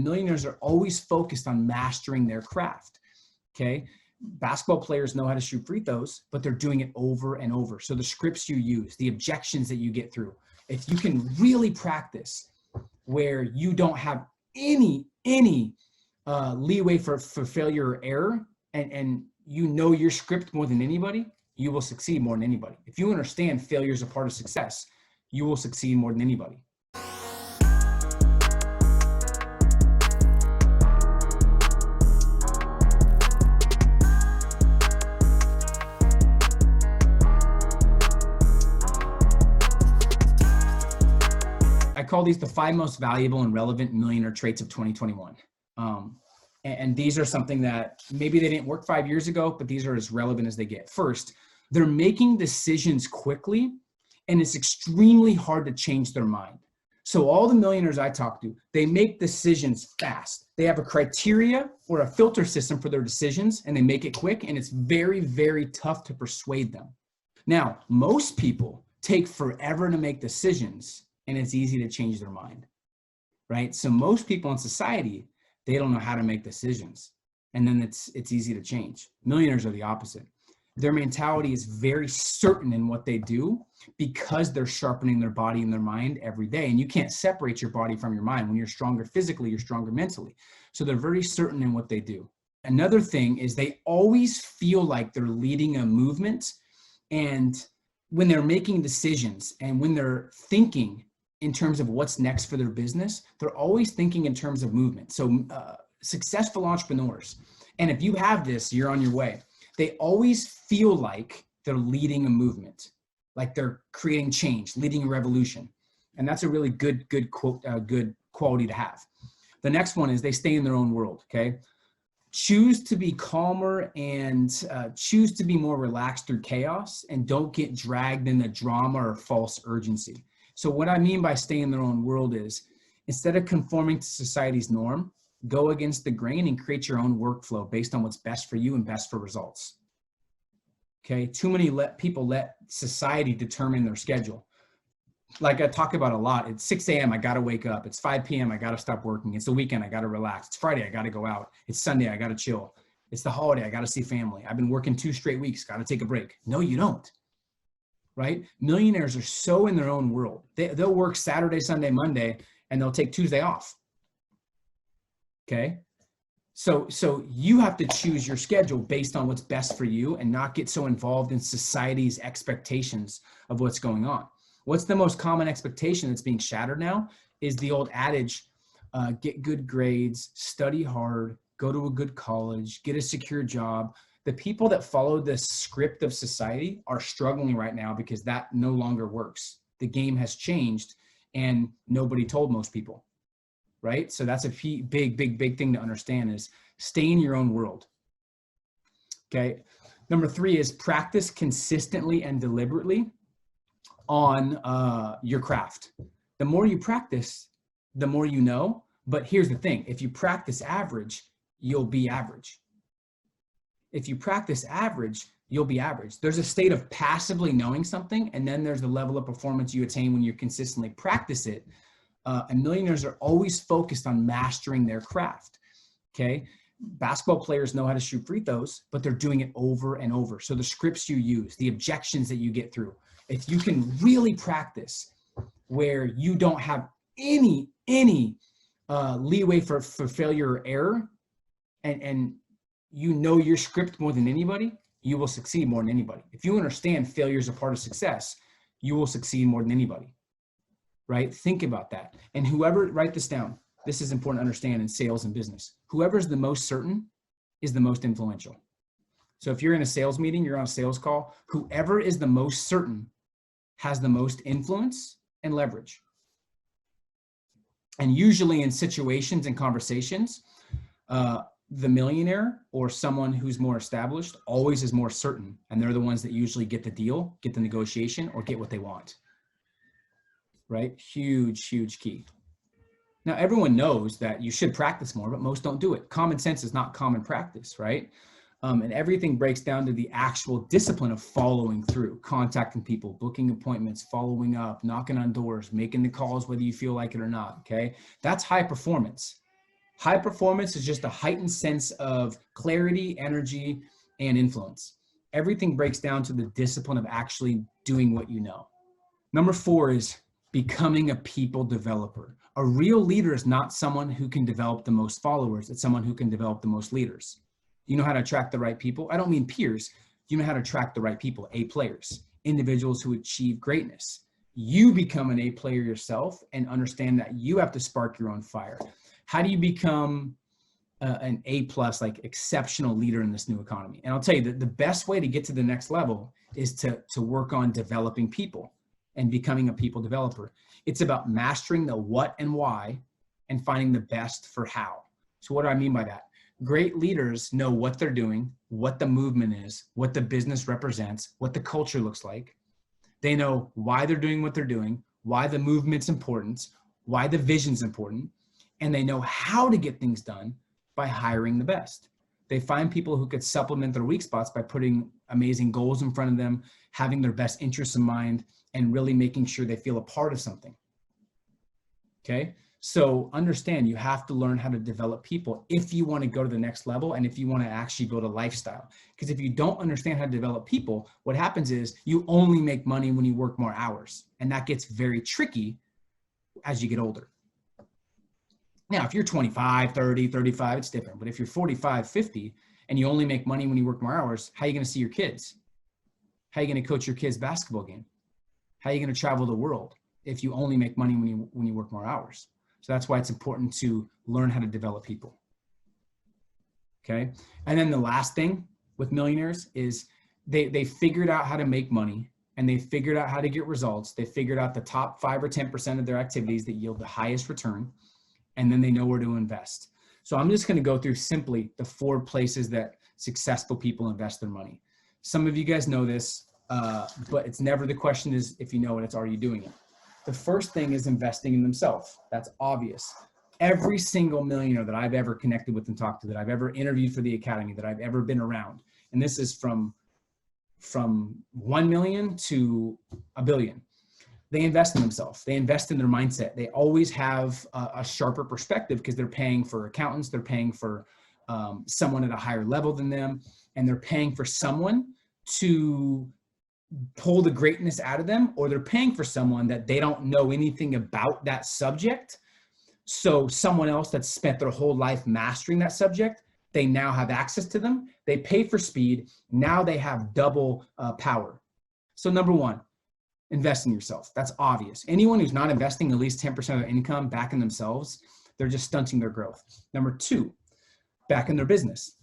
Millionaires are always focused on mastering their craft, okay? Basketball players know how to shoot free throws, but they're doing it over and over. So the scripts you use, the objections that you get through, if you can really practice where you don't have any leeway for failure or error, and you know your script more than anybody, you will succeed more than anybody. If you understand failure is a part of success, you will succeed more than anybody. I call these the 5 most valuable and relevant millionaire traits of 2021. And these are something that maybe they didn't work 5 years ago, but these are as relevant as they get. First, they're making decisions quickly, and it's extremely hard to change their mind. So all the millionaires I talk to, they make decisions fast. They have a criteria or a filter system for their decisions, and they make it quick, and it's very, very tough to persuade them. Now, most people take forever to make decisions, and it's easy to change their mind, right? So most people in society, they don't know how to make decisions, and then it's easy to change. Millionaires are the opposite. Their mentality is very certain in what they do because they're sharpening their body and their mind every day. And you can't separate your body from your mind. When you're stronger physically, you're stronger mentally. So they're very certain in what they do. Another thing is they always feel like they're leading a movement, and when they're making decisions and when they're thinking in terms of what's next for their business, they're always thinking in terms of movement. So successful entrepreneurs, and if you have this, you're on your way. They always feel like they're leading a movement, like they're creating change, leading a revolution. And that's a really good quality to have. The next one is they stay in their own world, okay? Choose to be calmer and choose to be more relaxed through chaos, and don't get dragged in the drama or false urgency. So what I mean by stay in their own world is, instead of conforming to society's norm, go against the grain and create your own workflow based on what's best for you and best for results. Okay, too many people let society determine their schedule. Like I talk about a lot, it's 6 a.m. I gotta wake up. It's 5 p.m. I gotta stop working. It's the weekend, I gotta relax. It's Friday, I gotta go out. It's Sunday, I gotta chill. It's the holiday, I gotta see family. I've been working 2 straight weeks, gotta take a break. No, you don't. Right? Millionaires are so in their own world. They'll work Saturday, Sunday, Monday, and they'll take Tuesday off. Okay? So you have to choose your schedule based on what's best for you and not get so involved in society's expectations of what's going on. What's the most common expectation that's being shattered now is the old adage, get good grades, study hard, go to a good college, get a secure job. The people that follow the script of society are struggling right now because that no longer works. The game has changed and nobody told most people, right? So that's a big thing to understand, is stay in your own world, okay? Number 3 is practice consistently and deliberately on your craft. The more you practice, the more you know. But here's the thing, if you practice average, you'll be average. If you practice average, you'll be average. There's a state of passively knowing something, and then there's the level of performance you attain when you consistently practice it. And millionaires are always focused on mastering their craft, okay? Basketball players know how to shoot free throws, but they're doing it over and over. So the scripts you use, the objections that you get through, if you can really practice where you don't have any leeway for failure or error, and you know your script more than anybody, you will succeed more than anybody. If you understand failure is a part of success, you will succeed more than anybody, right? Think about that. And whoever, write this down. This is important to understand in sales and business. Whoever is the most certain is the most influential. So if you're in a sales meeting, you're on a sales call, whoever is the most certain has the most influence and leverage. And usually in situations and conversations, the millionaire or someone who's more established always is more certain, and they're the ones that usually get the deal, get the negotiation, or get what they want, right? Huge key. Now, everyone knows that you should practice more, but most don't do it. Common sense is not common practice, right? And everything breaks down to the actual discipline of following through, contacting people, booking appointments, following up, knocking on doors, making the calls, whether you feel like it or not, okay? That's high performance. High performance is just a heightened sense of clarity, energy, and influence. Everything breaks down to the discipline of actually doing what you know. Number 4 is becoming a people developer. A real leader is not someone who can develop the most followers. It's someone who can develop the most leaders. You know how to attract the right people? I don't mean peers. You know how to attract the right people, A players, individuals who achieve greatness. You become an A player yourself and understand that you have to spark your own fire. How do you become an A plus, like exceptional leader in this new economy? And I'll tell you that the best way to get to the next level is to work on developing people and becoming a people developer. It's about mastering the what and why and finding the best for how. So what do I mean by that? Great leaders know what they're doing, what the movement is, what the business represents, what the culture looks like. They know why they're doing what they're doing, why the movement's important, why the vision's important, and they know how to get things done by hiring the best. They find people who could supplement their weak spots by putting amazing goals in front of them, having their best interests in mind, and really making sure they feel a part of something. Okay? So understand, you have to learn how to develop people if you want to go to the next level and if you want to actually build a lifestyle. Because if you don't understand how to develop people, what happens is you only make money when you work more hours. And that gets very tricky as you get older. Now, if you're 25, 30, 35, it's different. But if you're 45, 50, and you only make money when you work more hours, how are you going to see your kids? How are you going to coach your kids' basketball game? How are you going to travel the world if you only make money when you work more hours? So that's why it's important to learn how to develop people. Okay. And then the last thing with millionaires is they figured out how to make money and they figured out how to get results. They figured out the top 5 or 10% of their activities that yield the highest return. And then they know where to invest. So I'm just going to go through simply the 4 places that successful people invest their money. Some of you guys know this, but it's never the question is if you know it, it's are you doing it? The first thing is investing in themselves. That's obvious. Every single millionaire that I've ever connected with and talked to, that I've ever interviewed for the Academy, that I've ever been around, and this is from 1 million to a billion, they invest in themselves. They invest in their mindset. They always have a sharper perspective because they're paying for accountants. They're paying for someone at a higher level than them, and they're paying for someone to pull the greatness out of them, or they're paying for someone that they don't know anything about that subject. So someone else that's spent their whole life mastering that subject, they now have access to them. They pay for speed. Now they have double power. So number 1, invest in yourself. That's obvious. Anyone who's not investing at least 10% of their income back in themselves, they're just stunting their growth. Number 2, back in their business.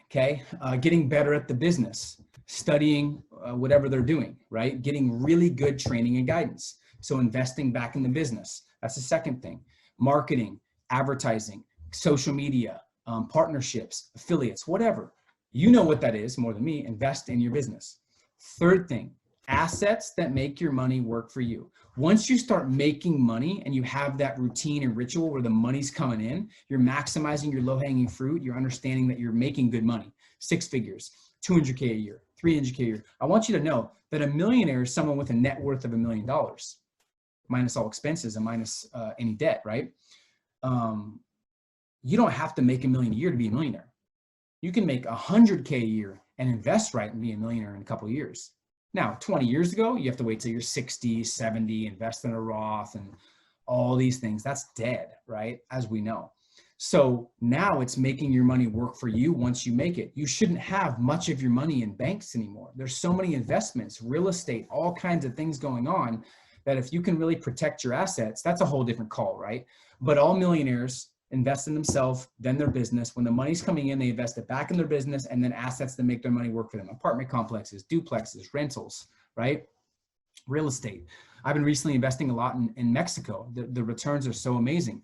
Okay. Getting better at the business, studying whatever they're doing, right? Getting really good training and guidance. So investing back in the business. That's the second thing. Marketing, advertising, social media, partnerships, affiliates, whatever. You know what that is more than me. Invest in your business. Third thing, assets that make your money work for you. Once you start making money and you have that routine and ritual where the money's coming in, you're maximizing your low-hanging fruit. You're understanding that you're making good money, 6 figures, 200K a year, 300K a year. I want you to know that a millionaire is someone with a net worth of $1 million, minus all expenses and minus any debt, right? You don't have to make $1 million a year to be a millionaire. You can make 100K a year and invest right and be a millionaire in a couple of years. Now, 20 years ago, you have to wait till you're 60, 70, invest in a Roth and all these things. That's dead, right? As we know. So now it's making your money work for you once you make it. You shouldn't have much of your money in banks anymore. There's so many investments, real estate, all kinds of things going on that if you can really protect your assets, that's a whole different call, right? But all millionaires invest in themselves, then their business. When the money's coming in, they invest it back in their business and then assets that make their money work for them. Apartment complexes, duplexes, rentals, right? Real estate. I've been recently investing a lot in Mexico. The returns are so amazing.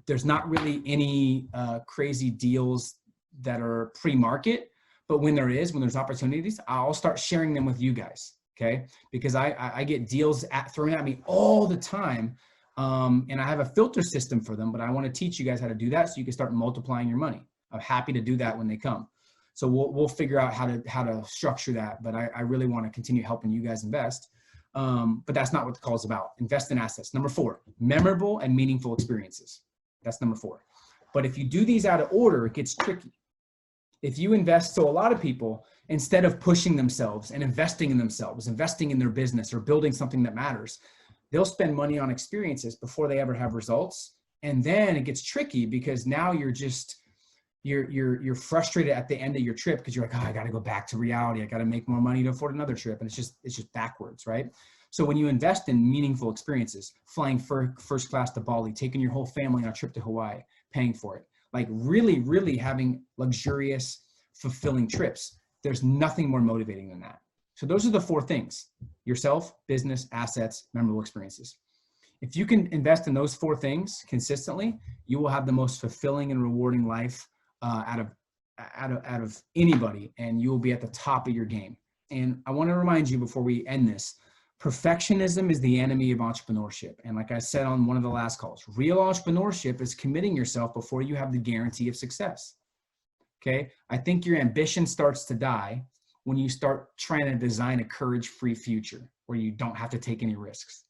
There's not really any crazy deals that are pre-market, but when there's opportunities, I'll start sharing them with you guys, okay? Because I get deals thrown at me all the time. And I have a filter system for them, but I want to teach you guys how to do that so you can start multiplying your money. I'm happy to do that when they come. So we'll figure out how to structure that, but I really want to continue helping you guys invest. But that's not what the call is about. Invest in assets. Number 4, memorable and meaningful experiences. That's number 4. But if you do these out of order, it gets tricky. If you invest, so a lot of people, instead of pushing themselves and investing in themselves, investing in their business or building something that matters, they'll spend money on experiences before they ever have results. And then it gets tricky because now you're frustrated at the end of your trip because you're like, oh, I got to go back to reality. I got to make more money to afford another trip. And it's just backwards, right? So when you invest in meaningful experiences, flying first class to Bali, taking your whole family on a trip to Hawaii, paying for it, like really, really having luxurious, fulfilling trips, there's nothing more motivating than that. So those are the 4 things: yourself, business, assets, memorable experiences. If you can invest in those 4 things consistently, you will have the most fulfilling and rewarding life out of anybody, and you will be at the top of your game. And I want to remind you before we end this, perfectionism is the enemy of entrepreneurship. And like I said on one of the last calls, real entrepreneurship is committing yourself before you have the guarantee of success. Okay. I think your ambition starts to die when you start trying to design a courage-free future where you don't have to take any risks.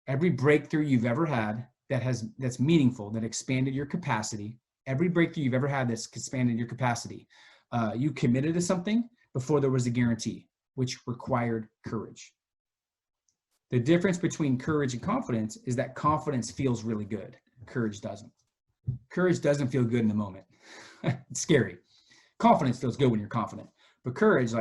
Every breakthrough you've ever had that's meaningful, that expanded your capacity, every breakthrough you've ever had that's expanded your capacity, you committed to something before there was a guarantee, which required courage. The difference between courage and confidence is that confidence feels really good. Courage doesn't. Courage doesn't feel good in the moment. It's scary. Confidence feels good when you're confident. But courage,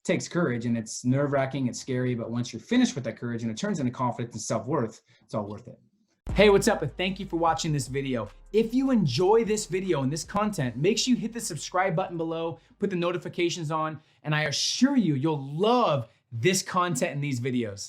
takes courage, and it's nerve-wracking, it's scary, but once you're finished with that courage and it turns into confidence and self-worth, it's all worth it. Hey, what's up? And thank you for watching this video. If you enjoy this video and this content, make sure you hit the subscribe button below, put the notifications on, and I assure you, you'll love this content and these videos.